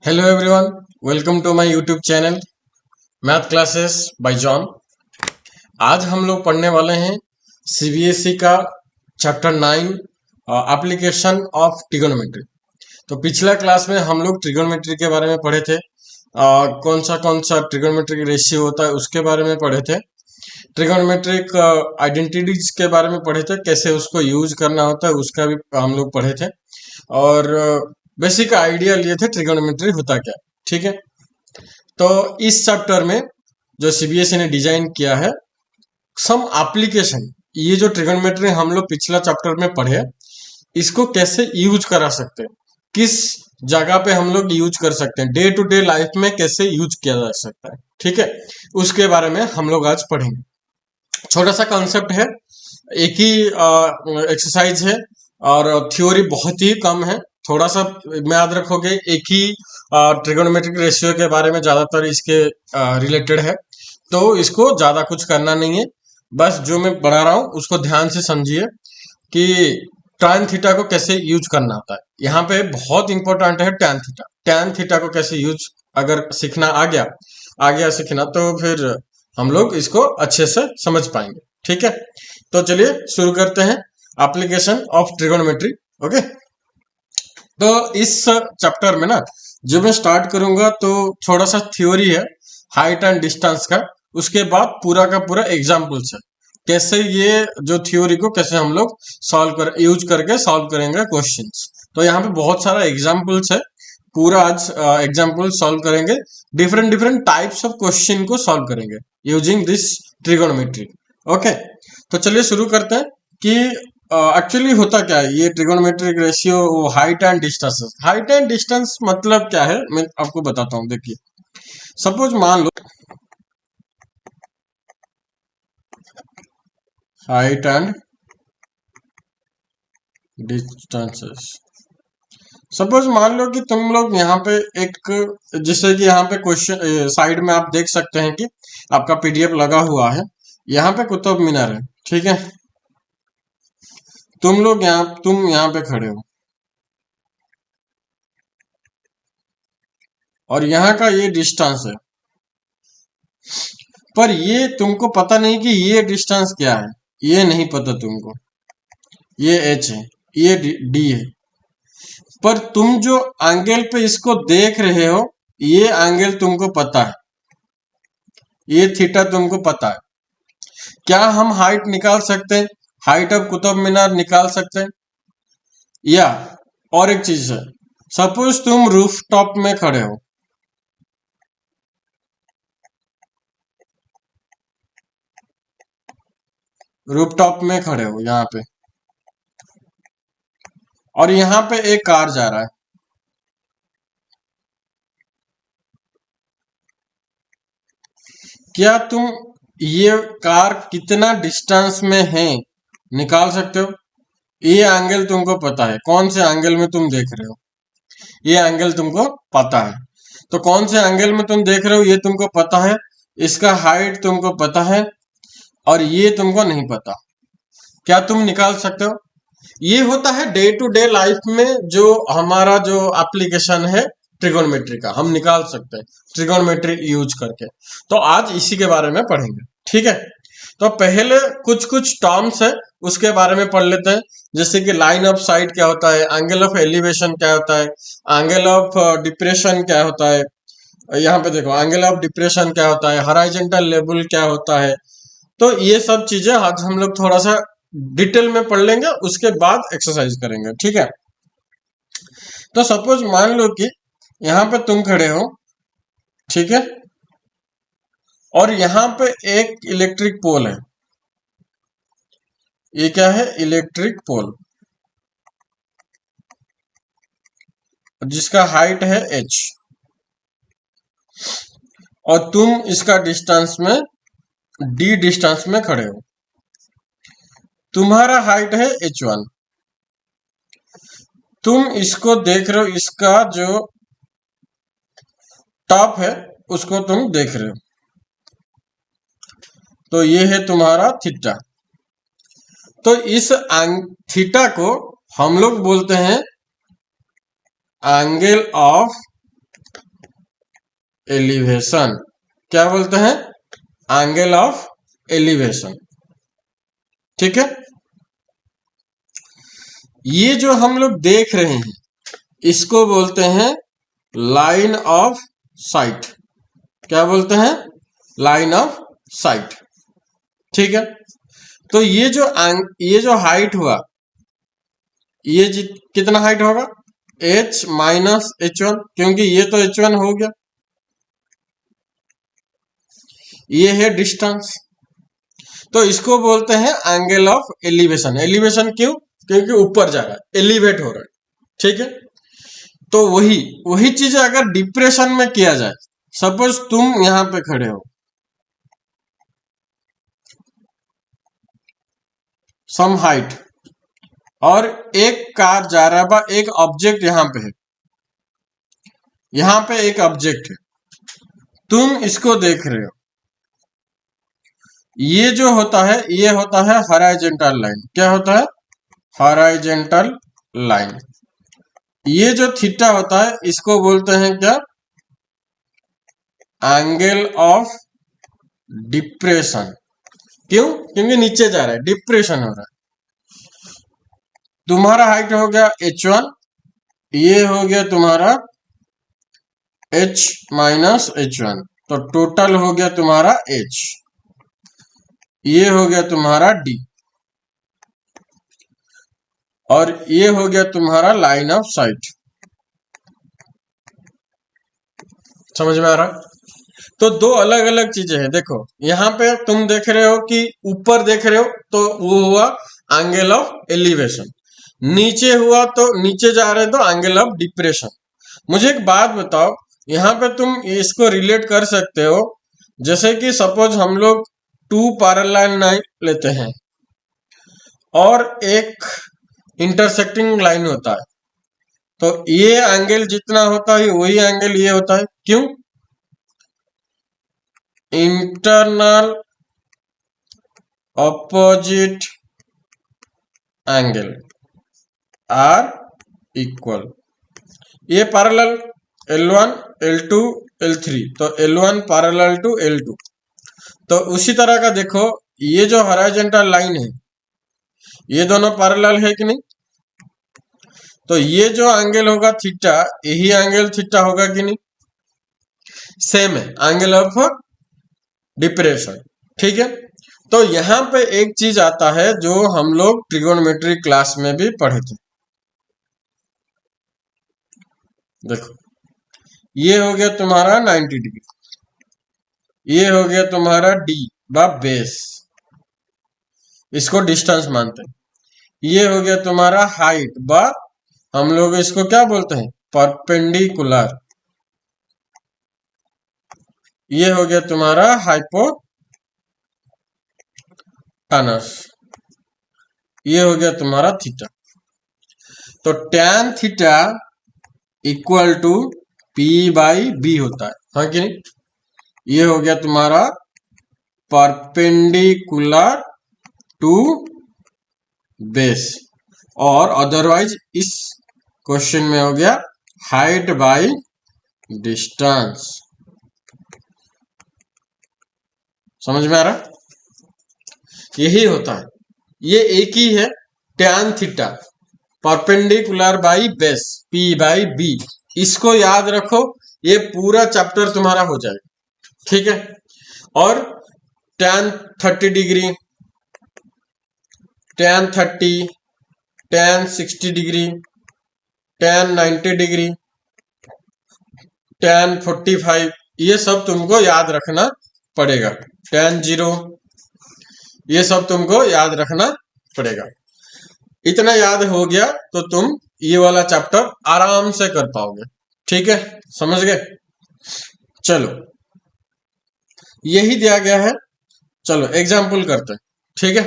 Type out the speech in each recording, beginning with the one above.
Hello everyone, welcome to my YouTube channel math classes by John. आज हम लोग पढ़ने वाले हैं सीबीएसई का चैप्टर 9 एप्लीकेशन ऑफ ट्रिगोनोमेट्री। तो पिछला क्लास में हम लोग ट्रिगोनोमेट्री के बारे में पढ़े थे। कौन सा ट्रिगोनोमेट्रिक रेशियो होता है उसके बारे में पढ़े थे। ट्रिगोनोमेट्रिक आइडेंटिटीज के बारे में पढ़े थे, कैसे उसको यूज करना होता है उसका भी हम लोग पढ़े थे। और बेसिक आइडिया लिए थे ट्रिगोनोमेट्री होता क्या। ठीक है, तो इस चैप्टर में जो सीबीएसई ने डिजाइन किया है सम एप्लीकेशन, ये जो ट्रिगोनोमेट्री हम लोग पिछला चैप्टर में पढ़े, इसको कैसे यूज करा सकते हैं, किस जगह पे हम लोग यूज कर सकते हैं, डे टू डे लाइफ में कैसे यूज किया जा सकता है। ठीक है, उसके बारे में हम लोग आज पढ़ेंगे। छोटा सा कॉन्सेप्ट है, एक ही एक्सरसाइज है और थ्योरी बहुत ही कम है। थोड़ा सा याद रखोगे, एक ही ट्रिगोनोमेट्रिक रेशियो के बारे में ज्यादातर इसके रिलेटेड है, तो इसको ज्यादा कुछ करना नहीं है। बस जो मैं पढ़ा रहा हूँ उसको ध्यान से समझिए कि tan थीटा को कैसे यूज करना होता है। यहाँ पे बहुत इंपॉर्टेंट है tan थीटा। tan थीटा को कैसे यूज अगर सीखना आ गया सीखना, तो फिर हम लोग इसको अच्छे से समझ पाएंगे। ठीक है, तो चलिए शुरू करते हैं एप्लीकेशन ऑफ ट्रिगोनोमेट्री। ओके, तो इस चैप्टर में ना जो मैं स्टार्ट करूंगा तो थोड़ा सा थ्योरी है हाइट एंड डिस्टेंस का, उसके बाद पूरा का पूरा एग्जाम्पल्स है, कैसे ये जो थ्योरी को कैसे हम लोग यूज करके सॉल्व करेंगे क्वेश्चंस। तो यहाँ पे बहुत सारा एग्जाम्पल्स है, पूरा आज एग्जाम्पल सॉल्व करेंगे। Different different types of question को सॉल्व करेंगे यूजिंग दिस ट्रिगोनोमेट्री। ओके, तो चलिए शुरू करते हैं कि एक्चुअली होता क्या है ये trigonometric ratio, height and distance. Height and distance मतलब क्या है मैं आपको बताता हूँ। देखिए, सपोज मान लो हाइट एंड डिस्टेंसेस। सपोज मान लो कि तुम लोग यहाँ पे एक, जैसे कि यहाँ पे क्वेश्चन साइड में आप देख सकते हैं कि आपका पीडीएफ लगा हुआ है, यहाँ पे कुतुब मीनार है। ठीक है, तुम यहाँ पे खड़े हो और यहाँ का ये डिस्टेंस है, पर ये तुमको पता नहीं कि ये डिस्टेंस क्या है, ये नहीं पता तुमको। ये एच है, ये डी है, पर तुम जो एंगल पे इसको देख रहे हो ये एंगल तुमको पता है, ये थीटा तुमको पता है। क्या हम हाइट निकाल सकते हैं, हाइट ऑफ कुतुब मीनार निकाल सकते हैं? या और एक चीज है, सपोज तुम रूफ टॉप में खड़े हो, रूफ टॉप में खड़े हो यहाँ पे, और यहाँ पे एक कार जा रहा है। क्या तुम ये कार कितना डिस्टेंस में है निकाल सकते हो? ये एंगल तुमको पता है, कौन से एंगल में तुम देख रहे हो, ये एंगल तुमको पता है। तो कौन से एंगल में तुम देख रहे हो ये तुमको पता है, इसका हाइट तुमको पता है, और ये तुमको नहीं पता। क्या तुम निकाल सकते हो? ये होता है डे टू डे लाइफ में जो हमारा जो एप्लीकेशन है ट्रिगोनोमेट्री का, हम निकाल सकते हैं ट्रिगोनोमेट्री यूज करके। तो आज इसी के बारे में पढ़ेंगे। ठीक है, तो पहले कुछ कुछ टर्म्स है उसके बारे में पढ़ लेते हैं, जैसे कि लाइन ऑफ साइट क्या होता है, एंगल ऑफ एलिवेशन क्या होता है, एंगल ऑफ डिप्रेशन क्या होता है। यहाँ पे देखो एंगल ऑफ डिप्रेशन क्या होता है, हॉरिजॉन्टल लेवल क्या होता है। तो ये सब चीजें आज हम लोग थोड़ा सा डिटेल में पढ़ लेंगे, उसके बाद एक्सरसाइज करेंगे। ठीक है, तो सपोज मान लो कि यहाँ पे तुम खड़े हो, ठीक है, और यहाँ पे एक इलेक्ट्रिक पोल है। ये क्या है? इलेक्ट्रिक पोल, जिसका हाइट है h, और तुम इसका डिस्टेंस में d डिस्टेंस में खड़े हो। तुम्हारा हाइट है h1, तुम इसको देख रहे हो, इसका जो टॉप है उसको तुम देख रहे हो, तो ये है तुम्हारा थीटा। तो इस थीटा को हम लोग बोलते हैं एंगल ऑफ एलिवेशन, क्या बोलते हैं, एंगल ऑफ एलिवेशन। ठीक है, ये जो हम लोग देख रहे हैं इसको बोलते हैं लाइन ऑफ साइट। क्या बोलते हैं, लाइन ऑफ साइट। ठीक है, तो ये जो हाइट हुआ, ये कितना हाइट होगा, h माइनस h1, क्योंकि ये तो h1 हो गया, ये है डिस्टेंस, तो इसको बोलते हैं एंगल ऑफ एलिवेशन। एलिवेशन क्यों, क्योंकि ऊपर जा रहा है, एलिवेट हो रहा है। ठीक है, तो वही चीज अगर डिप्रेशन में किया जाए, सपोज तुम यहां पे खड़े हो, सम हाइट, और एक कार जा रहा है, एक ऑब्जेक्ट यहां पे है, यहां पे एक ऑब्जेक्ट है, तुम इसको देख रहे हो, ये जो होता है ये होता है हॉराइजॉन्टल लाइन। क्या होता है, हॉराइजॉन्टल लाइन। ये जो थीटा होता है इसको बोलते हैं क्या, एंगल ऑफ डिप्रेशन। क्यों, क्योंकि नीचे जा रहा है, डिप्रेशन हो रहा है। तुम्हारा हाइट हो गया h1, ये हो गया तुम्हारा h माइनस h1, तो टोटल हो गया तुम्हारा h, ये हो गया तुम्हारा d, और ये हो गया तुम्हारा लाइन ऑफ साइट। समझ में आ रहा, तो दो अलग अलग चीजें हैं। देखो यहाँ पे तुम देख रहे हो कि ऊपर देख रहे हो तो वो हुआ एंगल ऑफ एलिवेशन, नीचे हुआ तो नीचे जा रहे हो तो एंगल ऑफ डिप्रेशन। मुझे एक बात बताओ, यहाँ पे तुम इसको रिलेट कर सकते हो, जैसे कि सपोज हम लोग टू पैरेलल लाइन लेते हैं और एक इंटरसेक्टिंग लाइन होता है, तो ये एंगल जितना होता है वही एंगल ये होता है। क्यों, internal opposite angle are equal, ये पैरेलल L1 L2 L3, तो L1 पैरेलल टू L2। तो उसी तरह का देखो, ये जो हॉरिजॉन्टल लाइन है ये दोनों पैरेलल है कि नहीं, तो ये जो एंगल होगा थीटा, यही एंगल थीटा होगा कि नहीं, सेम है, एंगल ऑफ डिप्रेशन। ठीक है, तो यहां पे एक चीज आता है जो हम लोग ट्रिगोनोमेट्री क्लास में भी पढ़े थे। देखो ये हो गया तुम्हारा 90 डिग्री, ये हो गया तुम्हारा d बा बेस, इसको डिस्टेंस मानते हैं। ये हो गया तुम्हारा हाइट बा, हम लोग इसको क्या बोलते हैं, परपेंडिकुलर। ये हो गया तुम्हारा हाइपोटेनस, ये हो गया तुम्हारा थीटा। तो tan theta equal to P by b होता है, हाँ कि नहीं। ये हो गया तुम्हारा परपेंडिकुलर टू बेस, और अदरवाइज इस क्वेश्चन में हो गया हाइट बाई डिस्टेंस। समझ में आ रहा, यही होता है, ये एक ही है, tan theta perpendicular by base P by b. इसको याद रखो, ये पूरा चैप्टर तुम्हारा हो जाएगा। ठीक है, और tan 30 degree, tan 30, tan 60 degree, tan 90 degree, tan 45, ये सब तुमको याद रखना पड़ेगा। tan 0, ये सब तुमको याद रखना पड़ेगा। इतना याद हो गया तो तुम ये वाला चैप्टर आराम से कर पाओगे। ठीक है, समझ गए। चलो यही दिया गया है, चलो एग्जाम्पल करते हैं। ठीक है,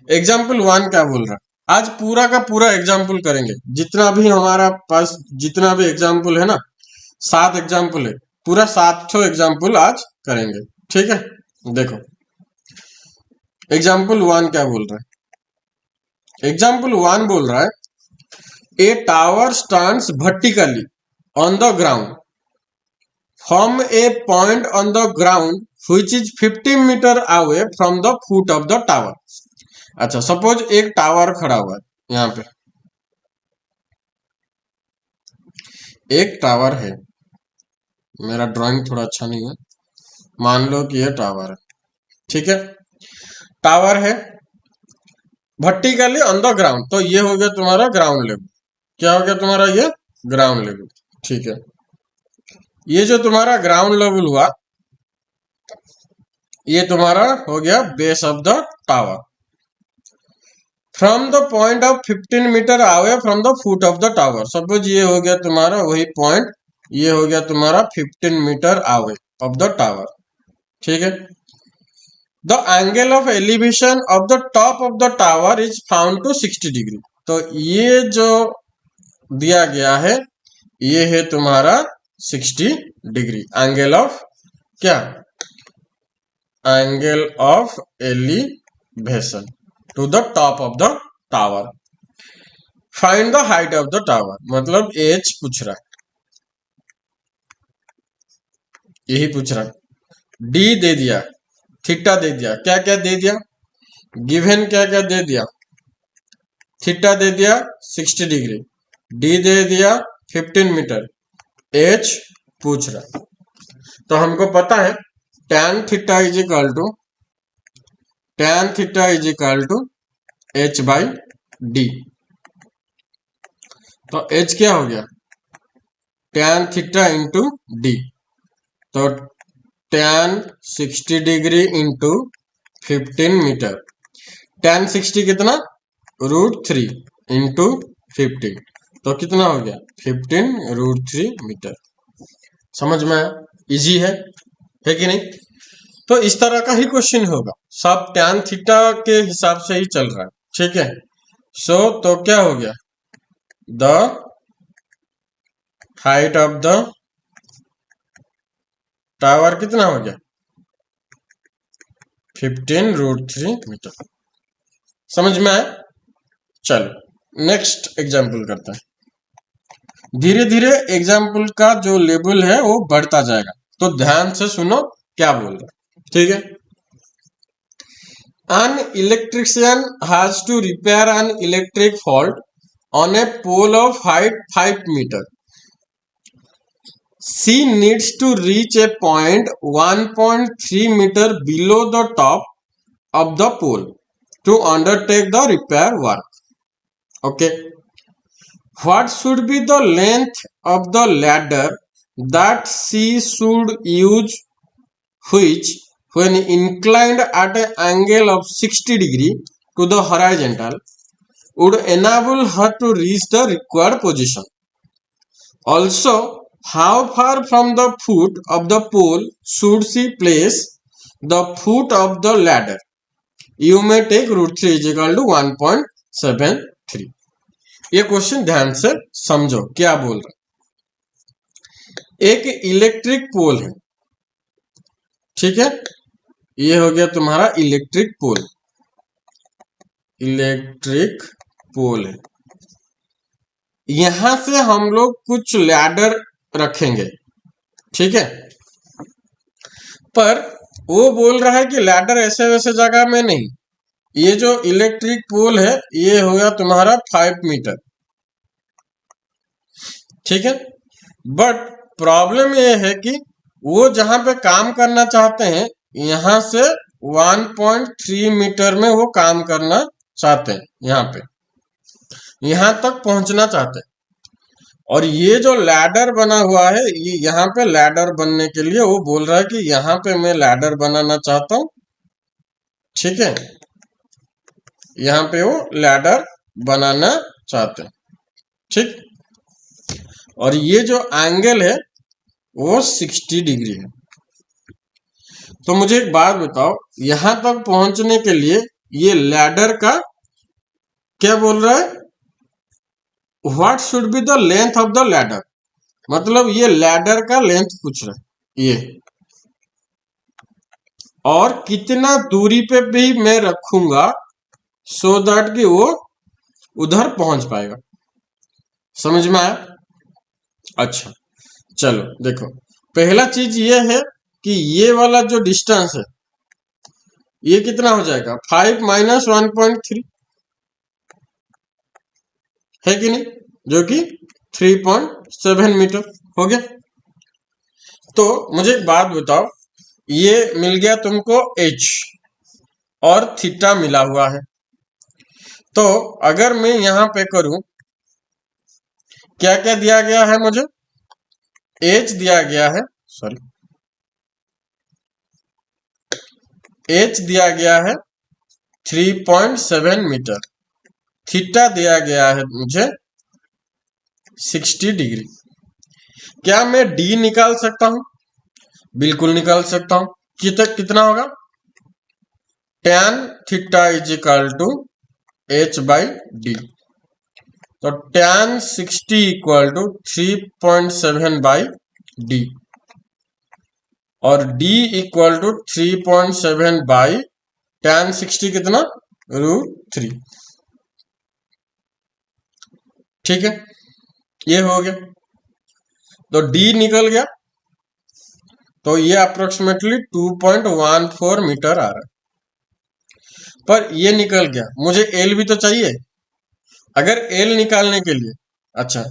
एग्जाम्पल 1 क्या बोल रहा है, आज पूरा का पूरा एग्जाम्पल करेंगे, जितना भी हमारा पास जितना भी एग्जाम्पल है ना, 7 एग्जाम्पल है, पूरा 7 एग्जाम्पल आज करेंगे। ठीक है, देखो एग्जाम्पल 1 क्या बोल रहा है, एग्जाम्पल 1 बोल रहा है a tower stands vertically on the ground from a point on the ground which is 50 metre away from the foot of the tower. अच्छा, सपोज एक टावर खड़ा हुआ है, यहाँ पे एक टावर है, मेरा ड्राइंग थोड़ा अच्छा नहीं है, मान लो कि यह टावर है, ठीक है। टावर है वर्टिकली ऑन द ग्राउंड, तो ये हो गया तुम्हारा ग्राउंड लेवल। क्या हो गया तुम्हारा? ये ग्राउंड लेवल, ठीक है। ये जो तुम्हारा ग्राउंड लेवल हुआ, ये तुम्हारा हो गया base of the tower. From the point of 15 metre away from the foot of the tower, suppose ये हो गया तुम्हारा वही पॉइंट, ये हो गया तुम्हारा 15 metre away of the tower, ठीक है। The angle of elevation of the top of the tower is found to 60 degree. तो ये जो दिया गया है, ये है तुम्हारा 60 डिग्री एंगल ऑफ क्या? Angle of elevation to the top of the tower. Find the height of the tower, मतलब एच पूछ रहा है, यही पूछ रहा है। डी दे दिया, थीटा दे दिया, क्या क्या दे दिया? गिवन क्या क्या दे दिया? थीटा दे दिया 60 डिग्री, डी दे दिया 15 मीटर, एच पूछ रहा। तो हमको पता है tan theta is equal to H by D. तो एच क्या हो गया? tan theta into d. तो tan 60 degree into 15 metre, tan 60 कितना? √3 इंटू 15, तो कितना हो गया? 15√3 मीटर। समझ में आया? इजी है कि नहीं? तो इस तरह का ही क्वेश्चन होगा, सब tan थीटा के हिसाब से ही चल रहा है, ठीक है। सो तो क्या हो गया? The height of the tower कितना हो गया? 15√3 मीटर। समझ में आया? चलो नेक्स्ट एग्जाम्पल करते हैं। धीरे धीरे एग्जाम्पल का जो लेवल है वो बढ़ता जाएगा, तो ध्यान से सुनो क्या बोल रहा है, ठीक है। An electrician has to repair an electric fault on a pole of height 5 meter. She needs to reach a point 1.3 meter below the top of the pole to undertake the repair work. Okay. What should be the length of the ladder that she should use, which when inclined at an angle of 60 degree to the horizontal would enable her to reach the required position? Also, how far from the foot of the pole should she place the foot of the ladder? You may take √3 is equal to 1.73. ये question ध्यान से समझो क्या बोल रहा है। एक electric pole है, ठीक है, ये हो गया तुम्हारा इलेक्ट्रिक पोल। इलेक्ट्रिक पोल है, यहां से हम लोग कुछ लैडर रखेंगे, ठीक है। पर वो बोल रहा है कि लैडर ऐसे वैसे जगह में नहीं, ये जो इलेक्ट्रिक पोल है ये हो गया तुम्हारा 5 मीटर, ठीक है। बट प्रॉब्लम ये है कि वो जहां पे काम करना चाहते हैं, यहां से 1.3 मीटर में वो काम करना चाहते हैं, यहाँ पे यहां तक पहुंचना चाहते हैं। और ये जो लैडर बना हुआ है, ये यहाँ पे लैडर बनने के लिए वो बोल रहा है कि यहाँ पे मैं लैडर बनाना चाहता हूं, ठीक है। यहाँ पे वो लैडर बनाना चाहते हैं, ठीक। और ये जो एंगल है वो 60 डिग्री है। तो मुझे एक बात बताओ, यहां तक पहुंचने के लिए ये लैडर का क्या बोल रहा है? What should be the length of the ladder, मतलब ये लैडर का लेंथ पूछ रहा है ये, और कितना दूरी पे भी मैं रखूंगा सो दैट कि वो उधर पहुंच पाएगा। समझ में आया? अच्छा चलो देखो, पहला चीज ये है कि ये वाला जो डिस्टेंस है ये कितना हो जाएगा, 5 माइनस 1.3 है कि नहीं, जो कि 3.7 मीटर हो गया। तो मुझे एक बात बताओ, ये मिल गया तुमको h और थीटा मिला हुआ है। तो अगर मैं यहां पे करूं, क्या क्या दिया गया है मुझे, h दिया गया है, सॉरी h दिया गया है 3.7 मीटर, थीटा दिया गया है मुझे 60 डिग्री। क्या मैं d निकाल सकता हूं? बिल्कुल निकाल सकता हूं। कितना होगा, tan theta is equal to h by D. तो tan 60 equal to 3.7 by d और d equal to 3.7 by tan 60 कितना, √3। ठीक है, ये हो गया। तो d निकल गया, तो ये अप्रोक्सीमेटली 2.14 मीटर आ रहा है। पर ये निकल गया, मुझे l भी तो चाहिए। अगर l निकालने के लिए, अच्छा,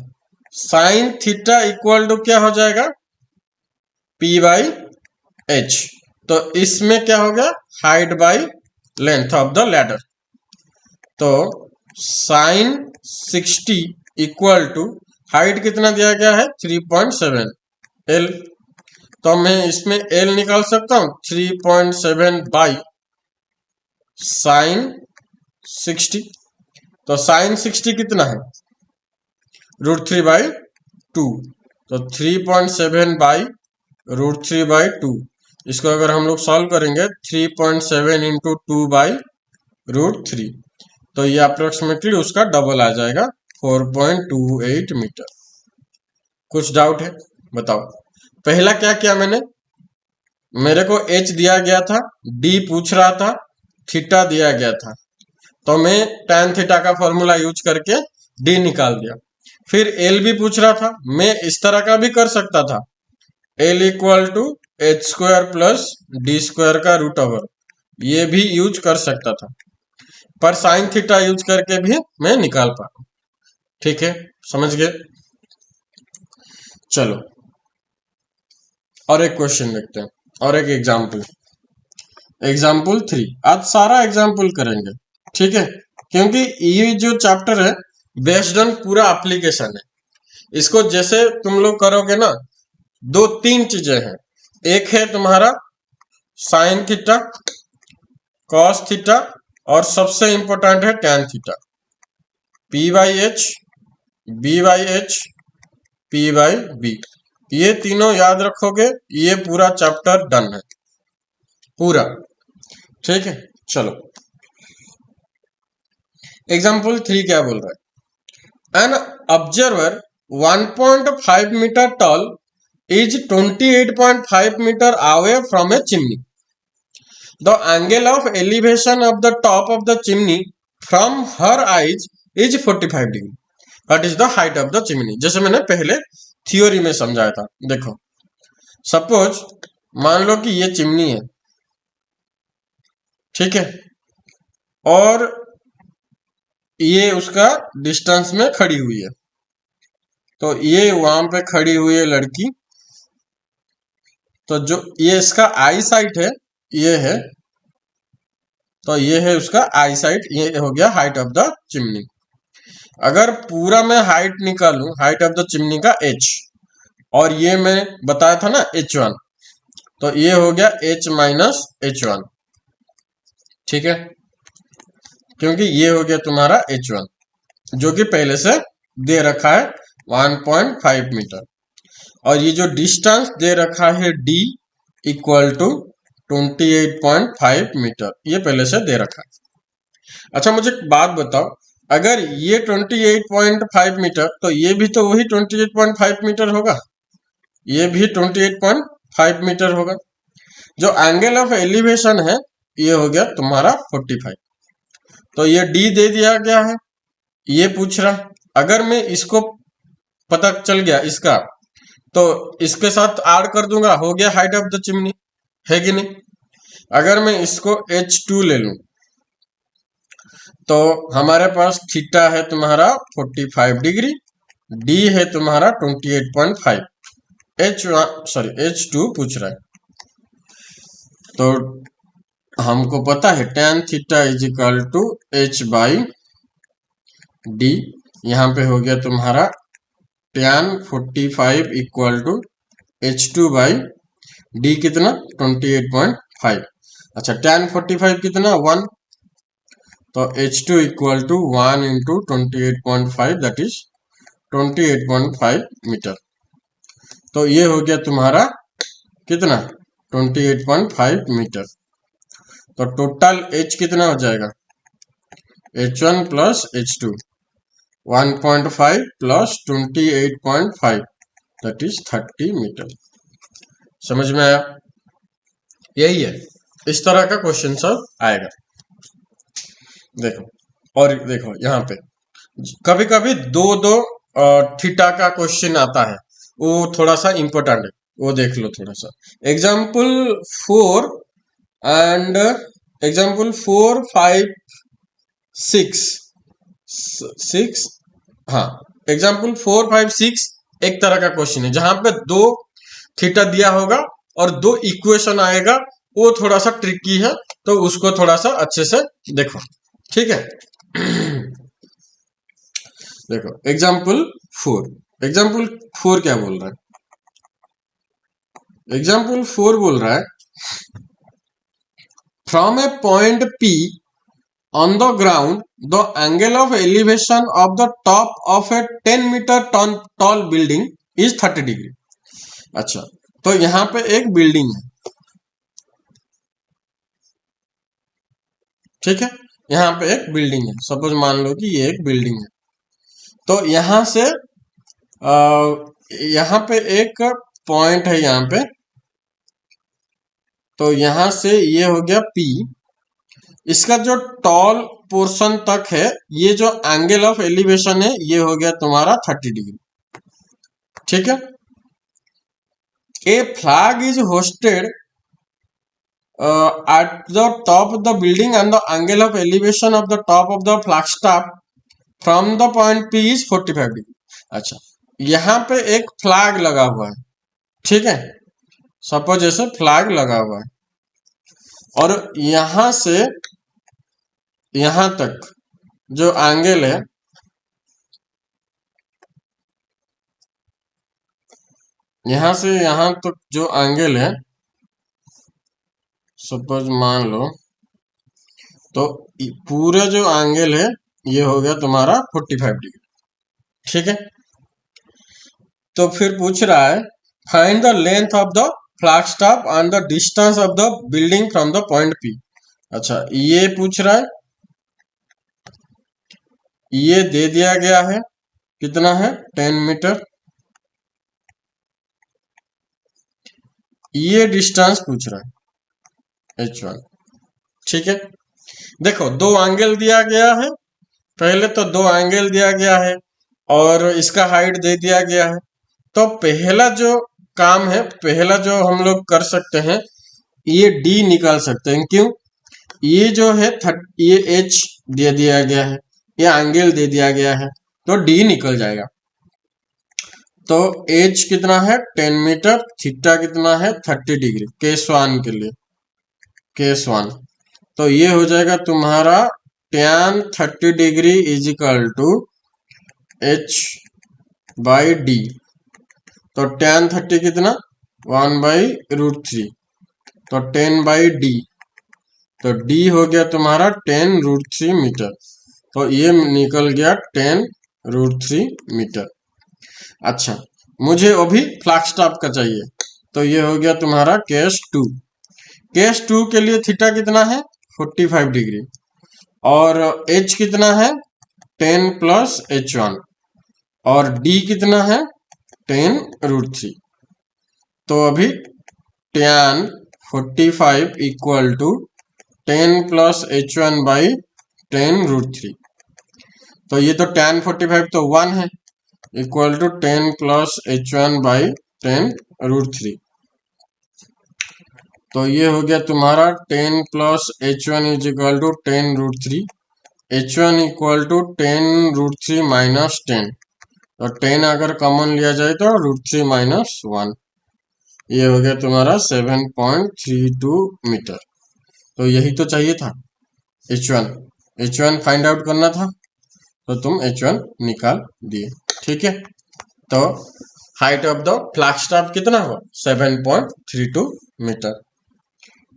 साइन थीटा इक्वल टू क्या हो जाएगा, p बाई h। तो इसमें क्या हो गया, height by length of the ladder. तो साइन 60 इक्वल टू हाइट कितना दिया गया है, 3.7 l। तो मैं इसमें l निकाल सकता हूं, 3.7 बाई साइन 60। तो साइन 60 कितना है, √3 बाई 2। तो 3.7 बाई √3 बाई 2। इसको अगर हम लोग सॉल्व करेंगे, 3.7 इंटू 2 बाई √3, तो ये अप्रोक्सीमेटली उसका डबल आ जाएगा, 4.28 मीटर। कुछ डाउट है, बताओ। पहला क्या किया मैंने, मेरे को h दिया गया था, d पूछ रहा था, थीटा दिया गया था, तो मैं tan थीटा का फॉर्मूला यूज करके d निकाल दिया। फिर l भी पूछ रहा था, मैं इस तरह का भी कर सकता था, l equal to h square plus d square का रूट ओवर, ये भी यूज कर सकता था। पर साइन थीटा यूज करके भी मैं निकाल पाऊँ। ठीक है, समझ गए। चलो और एक क्वेश्चन देखते हैं, और एक एग्जाम्पल, एग्जाम्पल 3। आज सारा एग्जाम्पल करेंगे, ठीक है, क्योंकि ये जो चैप्टर है बेस्ड ऑन पूरा एप्लीकेशन है। इसको जैसे तुम लोग करोगे ना, 2-3 चीजें हैं। एक है तुम्हारा साइन थीटा, कॉस थीटा, और सबसे इंपॉर्टेंट है tan theta. p by h, b by h, p by b, ये तीनों याद रखोगे, ये पूरा चैप्टर डन है पूरा। ठीक है, चलो एग्जाम्पल 3 क्या बोल रहा है, an observer 1.5 metre tall is 28.5 meter away from a chimney. The angle of elevation of the top of the chimney from her eyes is 45 degree. That is the height of the chimney. जैसे मैंने पहले theory में समझाया था। देखो, suppose मान लो कि ये चिमनी है, ठीक है, और ये उसका डिस्टेंस में खड़ी हुई है। तो ये वहां पे खड़ी हुई है लड़की, तो जो ये इसका आई साइट है, ये है, तो ये है उसका आई साइट, ये हो गया हाइट ऑफ द चिमनी। अगर पूरा मैं हाइट निकालूं, हाइट ऑफ द चिमनी का h, और ये मैं बताया था ना h1, तो ये हो गया h माइनस h1। ठीक है, क्योंकि ये हो गया तुम्हारा h1 जो कि पहले से दे रखा है 1.5 मीटर, और ये जो डिस्टेंस दे रखा है d इक्वल टू 28.5 मीटर, ये पहले से दे रखा है। अच्छा, मुझे बात बताओ, अगर ये 28.5 मीटर, तो ये भी तो वही 28.5 मीटर होगा, ये भी 28.5 मीटर होगा। जो एंगल ऑफ एलिवेशन है, ये हो गया तुम्हारा 45। तो ये d दे दिया गया है, ये पूछ रहा। अगर मैं इसको पता चल गया इसका, तो इसके साथ ऐड कर दूंगा, हो गया हाइट ऑफ द चिमनी, है कि नहीं। अगर मैं इसको H2 ले लूं तो हमारे पास थीटा है तुम्हारा 45 डिग्री, डी है तुम्हारा 28.5, H2 पूछ रहा है। तो हमको पता है tan theta is equal to H by D, यहाँ पे हो गया तुम्हारा tan 45 equal to H2 by D कितना 28.5। अच्छा tan 45 कितना 1, तो H2 equal to 1 into 28.5 that is 28.5 metre. तो ये हो गया तुम्हारा कितना 28.5 मीटर। तो टोटल H कितना हो जाएगा H1 plus H2 1.5 plus 28.5 that is 30 metre. समझ में आया? यही है, इस तरह का क्वेश्चन सब आएगा। देखो, और देखो यहाँ पे कभी कभी दो थीटा का क्वेश्चन आता है, वो थोड़ा सा इंपॉर्टेंट है, वो देख लो थोड़ा सा। एग्जाम्पल 4 एंड एग्जाम्पल 4, 5, 6 हाँ, एग्जाम्पल 4, 5, 6 एक तरह का क्वेश्चन है जहां पे दो थीटा दिया होगा और दो इक्वेशन आएगा, वो थोड़ा सा ट्रिकी है, तो उसको थोड़ा सा अच्छे से देखो, ठीक है। देखो एग्जाम्पल 4 क्या बोल रहा है? एग्जाम्पल 4 बोल रहा है from a point P on the ground the angle of elevation of the top of a 10 meter tall building is 30 degree. अच्छा, तो यहां पे एक बिल्डिंग है, ठीक है, यहाँ पे एक बिल्डिंग है, सपोज मान लो कि ये एक बिल्डिंग है। तो यहां से यहाँ पे एक पॉइंट है यहाँ पे, तो यहां से ये हो गया P, इसका जो टॉल पोर्शन तक है, ये जो एंगल ऑफ एलिवेशन है ये हो गया तुम्हारा 30 डिग्री, ठीक है। A flag is hoisted at the top of the building and the angle of elevation of the top of the flagstaff from the point P is 45 degree. अच्छा, यहाँ पे एक फ्लैग लगा हुआ है, ठीक है, सपोज ऐसे फ्लैग लगा हुआ है, और यहां से यहां तक जो एंगल है, यहां से यहां तक जो एंगल है, सपोज मान लो, तो पूरा जो एंगल है ये हो गया तुम्हारा 45 डिग्री, ठीक है। तो फिर पूछ रहा है find the length of the flagstaff and the distance of the building from the point P। अच्छा, ये पूछ रहा है, ये दे दिया गया है, कितना है 10 मीटर, ये डिस्टेंस पूछ रहा है H1, ठीक है। देखो दो एंगल दिया गया है, पहले तो दो एंगल दिया गया है और इसका हाइट दे दिया गया है। तो पहला जो काम है, पहला जो हम लोग कर सकते हैं, ये D निकाल सकते हैं। क्यों? ये जो है ये H दे दिया गया है, ये एंगल दे दिया गया है, तो D निकल जाएगा। तो H कितना है 10 मीटर, थीटा कितना है 30 डिग्री, केस 1 के लिए, केस 1। तो ये हो जाएगा तुम्हारा tan 30 degree is equal to H by D. तो tan 30 कितना 1/√3, तो 10 बाई डी, तो D हो गया तुम्हारा 10√3 मीटर। तो ये निकल गया 10√3 मीटर। अच्छा, मुझे अभी फ्लैगस्टॉप का चाहिए, तो ये हो गया तुम्हारा केस 2। केस 2 के लिए थीटा कितना है 45 डिग्री और H कितना है 10 प्लस H1 और D कितना है 10√3। तो अभी tan 45 equal to 10 plus H1 by 10√3। तो ये तो tan 45 तो 1 है, equal to 10 plus H1 by 10√3। तो ये हो गया तुम्हारा 10 plus h1 is equal to 10√3। h1 equal to 10√3 minus 10। तो 10 अगर कॉमन लिया जाए तो √3 माइनस 1, ये हो गया तुम्हारा 7.32 मीटर। तो यही तो चाहिए था, h1 फाइंड आउट करना था, तो तुम h1 निकाल दिए। ठीक है, तो height of the flag staff कितना हुआ? 7.32 मीटर।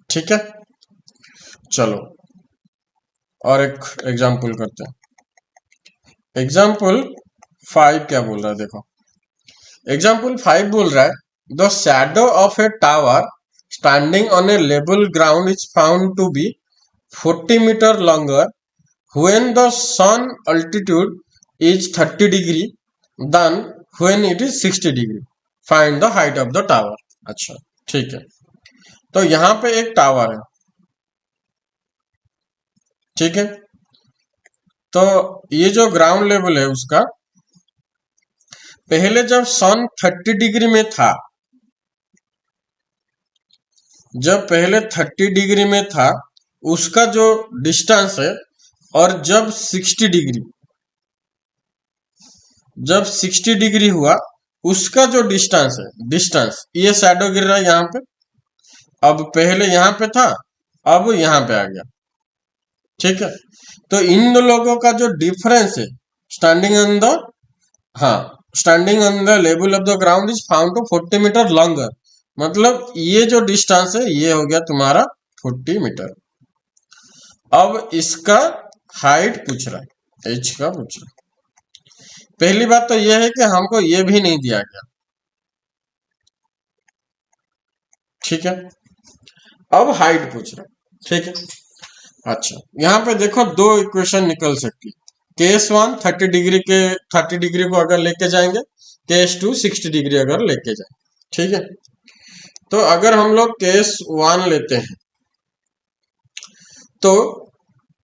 ठीक है, चलो और एक एग्जाम्पल करते हैं। एग्जाम्पल 5 क्या बोल रहा है देखो। एग्जाम्पल 5 बोल रहा है the shadow of a tower standing on a level ground is found to be 40 metre longer when the sun altitude is 30 degree than when it is 60 degree. Find the height of the tower. अच्छा ठीक है, तो यहां पे एक tower है। ठीक है, तो ये जो ग्राउंड लेवल है उसका, पहले जब सन 30 डिग्री में था, जब पहले 30 डिग्री में था उसका जो डिस्टेंस है, और जब 60 डिग्री, जब 60 डिग्री हुआ उसका जो डिस्टेंस है, डिस्टेंस, ये शैडो गिर रहा है यहाँ पे। अब पहले यहाँ पे था, अब यहाँ पे आ गया। ठीक है, तो इन दो लोगों का जो डिफरेंस है, स्टैंडिंग ऑन द, हाँ, standing on the level of the ground is found to 40 metre longer. मतलब ये जो डिस्टेंस है ये हो गया तुम्हारा 40 मीटर। अब इसका हाइट पूछ रहा है, एच का पूछ रहा है। पहली बात तो यह है कि हमको ये भी नहीं दिया गया। ठीक है, अब हाइट पूछ रहा है। ठीक है, अच्छा यहाँ पे देखो दो इक्वेशन निकल सकती है। केस 1 30 डिग्री के 30 डिग्री को अगर लेके जाएंगे, केस 2 60 डिग्री अगर लेके जाएंगे। ठीक है, तो अगर हम लोग केस 1 लेते हैं तो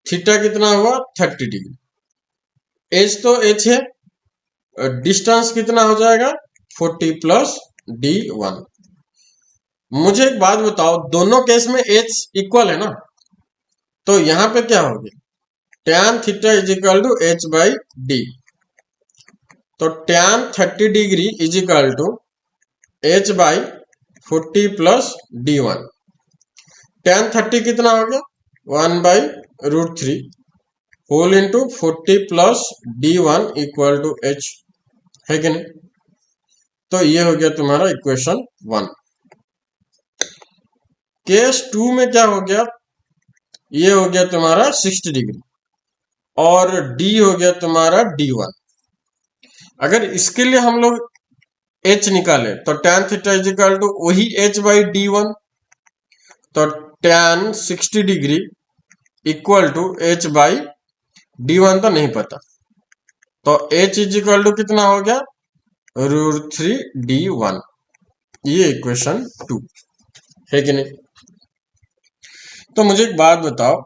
थीटा कितना हुआ? 30 डिग्री। एच तो एच है, डिस्टेंस कितना हो जाएगा? 40 प्लस d1। मुझे एक बात बताओ, दोनों केस में एच इक्वल है ना, तो यहां पे क्या हो गया? tan theta is equal to H by D. तो tan 30 degree is equal to H by 40 plus d1। tan 30 कितना हो गया? 1 by √3 whole into 40 plus d1 equal to H, है कि नहीं? तो ये हो गया तुम्हारा इक्वेशन 1। केस 2 में क्या हो गया? ये हो गया तुम्हारा 60 डिग्री और d हो गया तुम्हारा d1। अगर इसके लिए हम लोग h निकाले तो tan theta is equal to वही h बाई d1। तो tan 60 degree equal to h by d1 तो नहीं पता, तो h इज इक्वल टू कितना हो गया? √3 d1। ये इक्वेशन 2 है कि नहीं? तो मुझे एक बात बताओ,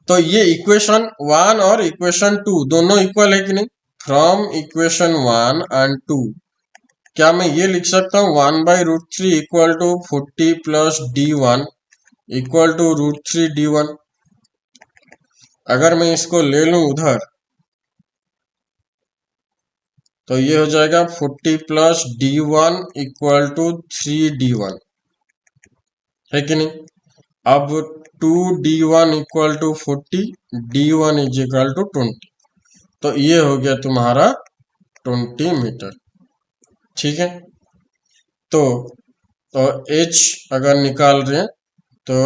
तो ये इक्वेशन 1 और इक्वेशन 2 दोनों इक्वल है कि नहीं? फ्रॉम इक्वेशन 1 एंड 2 क्या मैं ये लिख सकता हूँ 1 by √3 equal to 40 plus d1 equal to √3 d1? अगर मैं इसको ले लूं उधर तो ये हो जाएगा 40 plus d1 equal to 3 d1, है कि नहीं? अब 2d1 equal to 40, d1 is equal to 20, तो ये हो गया तुम्हारा 20 मीटर। ठीक है, तो h अगर निकाल रहे हैं तो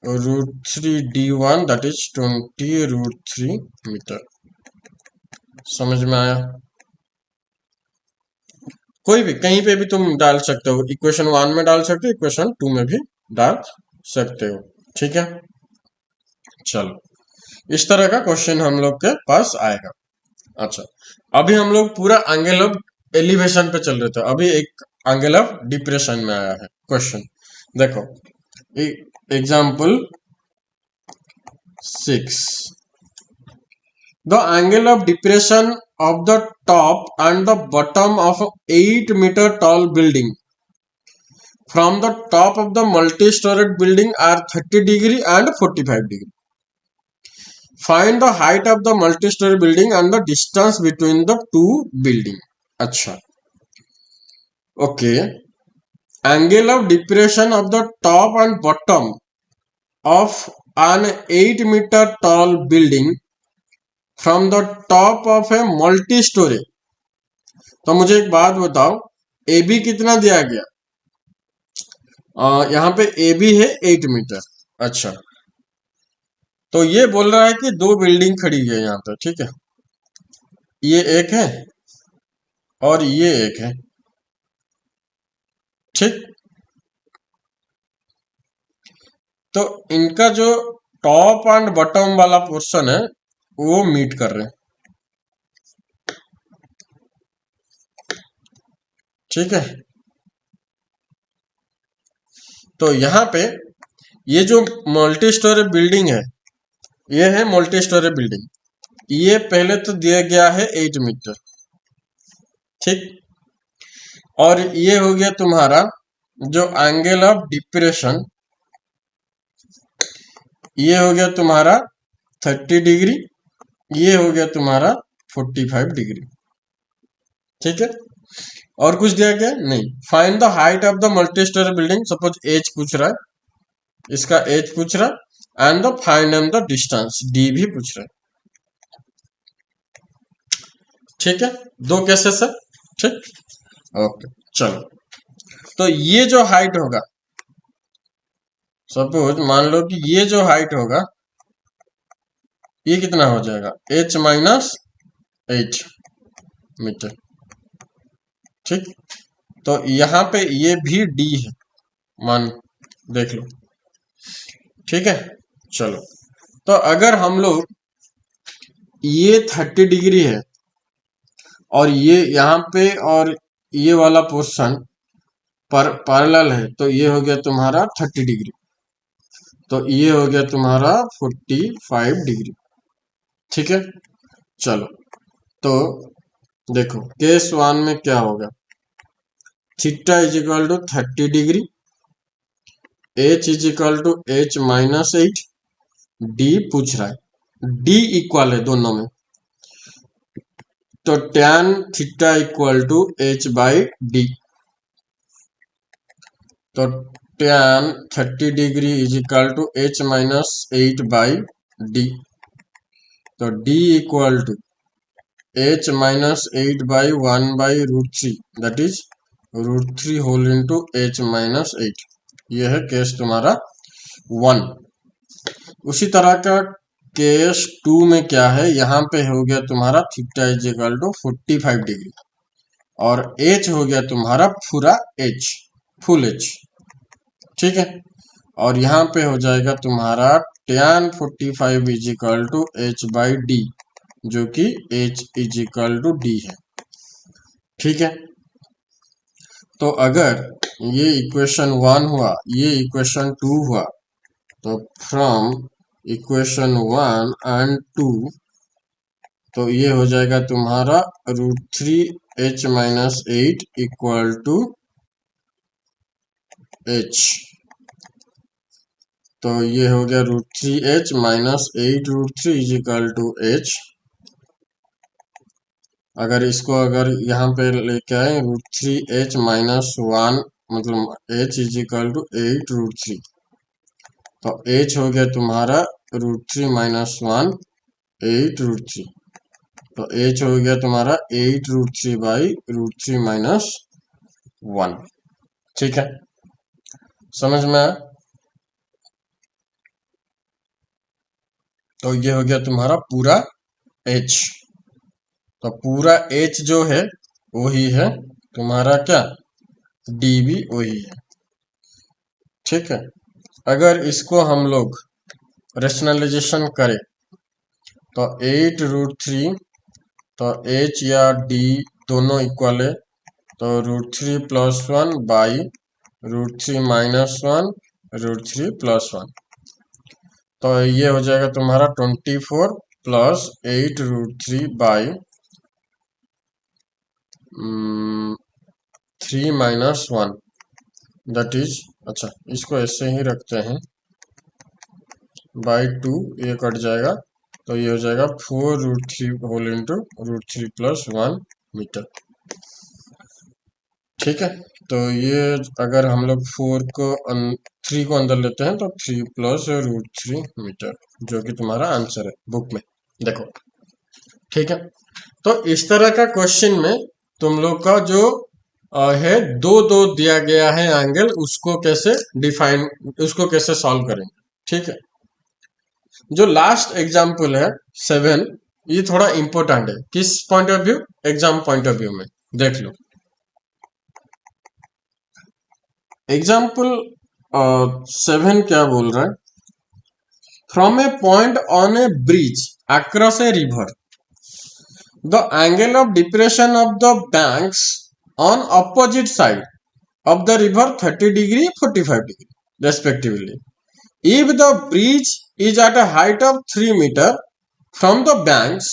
√3 d1 दैट इज 20 √3 मीटर। समझ में आया? कोई भी कहीं पे भी तुम डाल सकते हो, इक्वेशन 1 में डाल सकते हो, इक्वेशन 2 में भी डाल सकते हो। ठीक है, चलो इस तरह का क्वेश्चन हम लोग के पास आएगा। अच्छा, अभी हम लोग पूरा एंगल ऑफ एलिवेशन पे चल रहे थे, अभी एक एंगल ऑफ डिप्रेशन में आया है क्वेश्चन। देखो example 6, the angle of depression of the top and the bottom of an 8-meter tall building from the top of the multi-storied building are 30 degree and 45 degree. Find the height of the multi-story building and the distance between the two building. अच्छा, okay. Angle of depression of the top and bottom of an 8-meter tall building from the top of a multi-story. तो मुझे एक बात बताओ, A B कितना दिया गया? यहाँ पे ए बी है 8 मीटर। अच्छा, तो ये बोल रहा है कि दो बिल्डिंग खड़ी है यहाँ पे, ठीक है, ये एक है और ये एक है, ठीक। तो इनका जो टॉप एंड बॉटम वाला पोर्शन है वो मीट कर रहे हैं, ठीक है। तो यहाँ पे ये जो मल्टी स्टोरी बिल्डिंग है, ये है मल्टी स्टोरी बिल्डिंग, ये पहले तो दिया गया है 8 मीटर, ठीक। और ये हो गया तुम्हारा जो एंगल ऑफ डिप्रेशन, ये हो गया तुम्हारा 30 डिग्री, ये हो गया तुम्हारा 45 डिग्री, ठीक है। और कुछ दिया गया नहीं। Find the height of the multi storey building, suppose H पूछ रहा है, इसका एच पूछ रहा है, and the find and the distance D भी पूछ रहा है, ठीक है। दो केसेस है, ठीक। ओके, चलो। तो ये जो हाइट होगा, सपोज मान लो कि ये जो हाइट होगा ये कितना हो जाएगा, h माइनस 8 मीटर, ठीक। तो यहाँ पे ये भी d है, मान देख लो, ठीक है। चलो, तो अगर हम लोग ये 30 डिग्री है और ये यहाँ पे और ये वाला पोर्शन पर पैरेलल है, तो ये हो गया तुम्हारा 30 डिग्री, तो ये हो गया तुम्हारा 45 डिग्री, ठीक है। चलो, तो देखो केस 1 में क्या होगा, theta is equal to 30 degree, h is equal to h minus 8, d पूछ रहा है, d इक्वल है दोनों में, तो tan theta equal to h by D, तो tan 30 degree is equal to h minus 8 by D, तो d equal to h minus 8 by 1 by √3, that is √3 whole into h minus 8। यह है case तुम्हारा 1। उसी तरह का केस 2 में क्या है, यहाँ पे हो गया तुम्हारा theta is equal to 45 degree और h हो गया तुम्हारा पूरा h, फुल h, ठीक है। और यहाँ पे हो जाएगा तुम्हारा tan 45 is equal to h by D, जो कि h is equal to D है, ठीक है। तो अगर ये इक्वेशन 1 हुआ, ये इक्वेशन 2 हुआ, तो फ्रॉम इक्वेशन 1 एंड 2, तो ये हो जाएगा तुम्हारा √3 h minus 8 equal to h, तो ये हो गया √3 h minus 8 √3 is equal to h। अगर इसको अगर यहाँ पे लेके आए √3 h माइनस 1, मतलब h इज इक्वल टू 8 √3, तो h हो गया तुम्हारा √3 माइनस 1 8 √3, तो h हो गया तुम्हारा 8 √3 बाई √3 माइनस 1, ठीक है। समझ में आया? तो ये हो गया तुम्हारा पूरा h, तो पूरा h जो है वही है तुम्हारा क्या, d भी वही है, ठीक है। अगर इसको हम लोग रेशनलाइजेशन करें तो 8 √3, तो h या d दोनों इक्वल है, तो √3 प्लस 1 बाई √3 माइनस 1 √3 प्लस 1, तो ये हो जाएगा तुम्हारा 24 plus 8 √3 by 3 minus 1 that is, अच्छा इसको ऐसे ही रखते हैं, बाई 2, ये कट जाएगा तो ये हो जाएगा 4√3 होल इंटू √3 प्लस 1 मीटर। ठीक है, तो ये अगर हम लोग 3 को अंदर लेते हैं तो 3 प्लस √3 मीटर, जो कि तुम्हारा आंसर है बुक में, देखो। ठीक है, तो इस तरह का क्वेश्चन में तुम लोग का जो है दो दो दिया गया है एंगल, उसको कैसे डिफाइन, उसको कैसे सॉल्व करेंगे। ठीक है, जो लास्ट एग्जाम्पल है 7, ये थोड़ा इंपॉर्टेंट है। किस point of view, exam point of view में देख लो। एग्जाम्पल 7 क्या बोल रहा है, from a point on A bridge across a river the angle of depression of the banks on opposite side of the river 30 degree 45 degree respectively. If the bridge is at a height of 3 meter from the banks,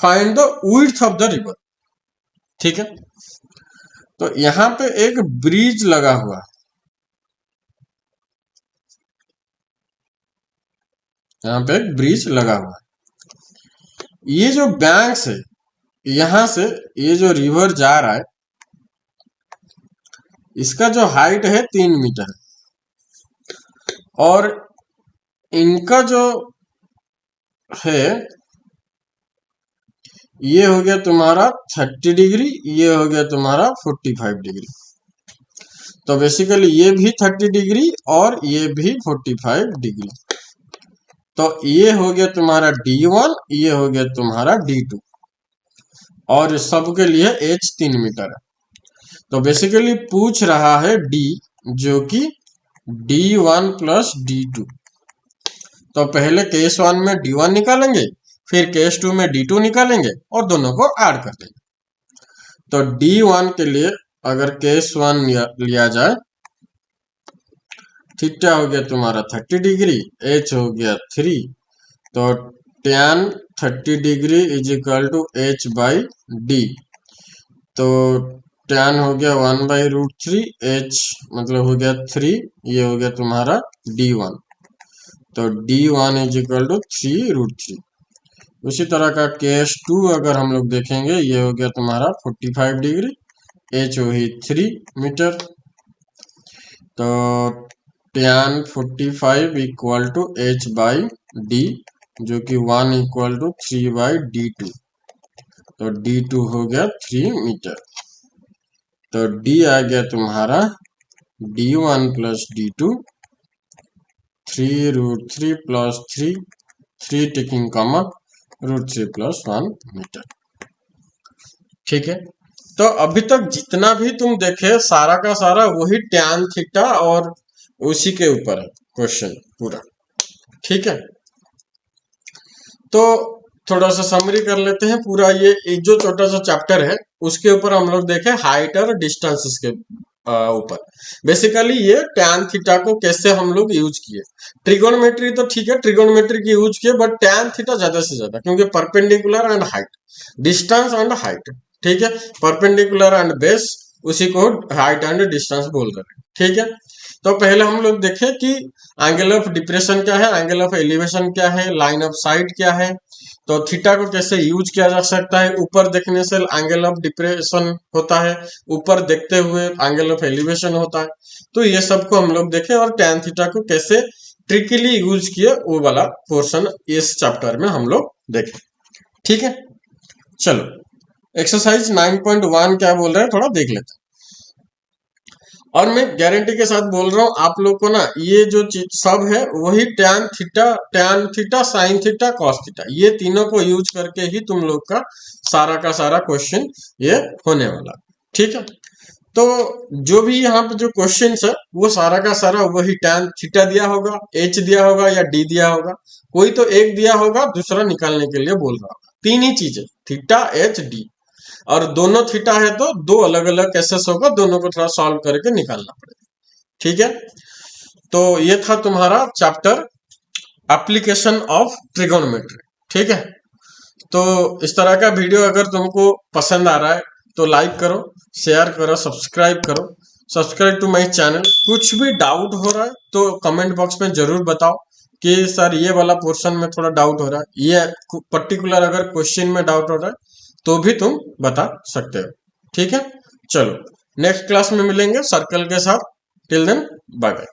find the width of the river. ठीक है, तो यहां पे एक bridge लगा हुआ है, यहां पे एक ब्रिज लगा हुआ है। ये जो बैंक्स है, यहां से ये जो रिवर जा रहा है, इसका जो हाइट है 3 मीटर, और इनका जो है ये हो गया तुम्हारा 30 डिग्री, ये हो गया तुम्हारा 45 डिग्री। तो बेसिकली ये भी 30 डिग्री और ये भी 45 डिग्री। तो ये हो गया तुम्हारा D1, ये हो गया तुम्हारा D2, और सबके लिए h 3 मीटर है। तो बेसिकली पूछ रहा है D, जो कि D1 प्लस D2। तो पहले केस 1 में D1 निकालेंगे, फिर केस 2 में D2 निकालेंगे और दोनों को ऐड कर देंगे। तो D1 के लिए अगर केस 1 लिया जाए, थीटा हो गया तुम्हारा 30 डिग्री, h हो गया 3, तो tan 30 degree is equal to h by D. तो tan हो गया 1/√3, h मतलब हो गया 3, ये हो गया तुम्हारा D1। तो D1 इज इक्वल टू 3√3। उसी तरह का केस 2 अगर हम लोग देखेंगे, ये हो गया तुम्हारा 45 डिग्री, h हो ही 3 मीटर। तो tan 45 equal to h by D, जो कि 1 इक्वल टू 3/D2। तो D2 हो गया 3 मीटर। तो D आ गया तुम्हारा D1 plus D2, 3√3 plus 3, 3 taking common, √3 plus 1 metre. ठीक है, तो अभी तक जितना भी तुम देखे सारा का सारा वही tan थीटा और उसी के ऊपर है क्वेश्चन पूरा। ठीक है, तो थोड़ा सा समरी कर लेते हैं पूरा। ये जो छोटा सा चैप्टर है उसके ऊपर हम लोग देखे हाइट और डिस्टेंसेस के ऊपर। बेसिकली ये tan थीटा को कैसे हम लोग यूज किए। ट्रिगोनोमेट्री तो ठीक है, ट्रिगोनोमेट्री की यूज किए, बट tan थीटा ज्यादा से ज्यादा, क्योंकि perpendicular and height, distance and height. ठीक है, परपेंडिकुलर एंड बेस, उसी को हाइट एंड डिस्टेंस बोल रहे हैं। ठीक है, तो पहले हम लोग देखें कि एंगल ऑफ डिप्रेशन क्या है, एंगल ऑफ एलिवेशन क्या है, लाइन ऑफ साइट क्या है। तो थीटा को कैसे यूज किया जा सकता है। ऊपर देखने से एंगल ऑफ डिप्रेशन होता है, ऊपर देखते हुए एंगल ऑफ एलिवेशन होता है। तो ये सबको हम लोग देखें, और tan थीटा को कैसे ट्रिकली यूज किए वो वाला पोर्शन इस चैप्टर में हम लोग देखें। ठीक है, चलो एक्सरसाइज 9.1 क्या बोल रहा है थोड़ा देख लेते हैं। और मैं गारंटी के साथ बोल रहा हूं आप लोग को ना, ये जो चीज सब है वही tan theta sine theta cos theta, ये तीनों को यूज करके ही तुम लोग का सारा क्वेश्चन ये होने वाला। ठीक है, तो जो भी यहाँ पे जो क्वेश्चन है वो सारा का सारा वही tan थीटा दिया होगा, h दिया होगा या d दिया होगा, कोई तो एक दिया होगा, दूसरा निकालने के लिए बोल रहा होगा। तीन ही चीजें थीटा h d, और दोनों थीटा है तो दो अलग अलग केसेस होगा, दोनों को थोड़ा सॉल्व करके निकालना पड़ेगा। ठीक है, तो ये था तुम्हारा चैप्टर एप्लीकेशन ऑफ ट्रिगोनोमेट्री। ठीक है, तो इस तरह का वीडियो अगर तुमको पसंद आ रहा है तो लाइक करो, शेयर करो, सब्सक्राइब करो, सब्सक्राइब टू माय चैनल। कुछ भी डाउट हो रहा है तो कमेंट बॉक्स में जरूर बताओ कि सर ये वाला पोर्शन में थोड़ा डाउट हो रहा है, ये पर्टिकुलर अगर क्वेश्चन में डाउट हो रहा है तो भी तुम बता सकते हो। ठीक है, चलो नेक्स्ट क्लास में मिलेंगे सर्कल के साथ। Till then bye bye.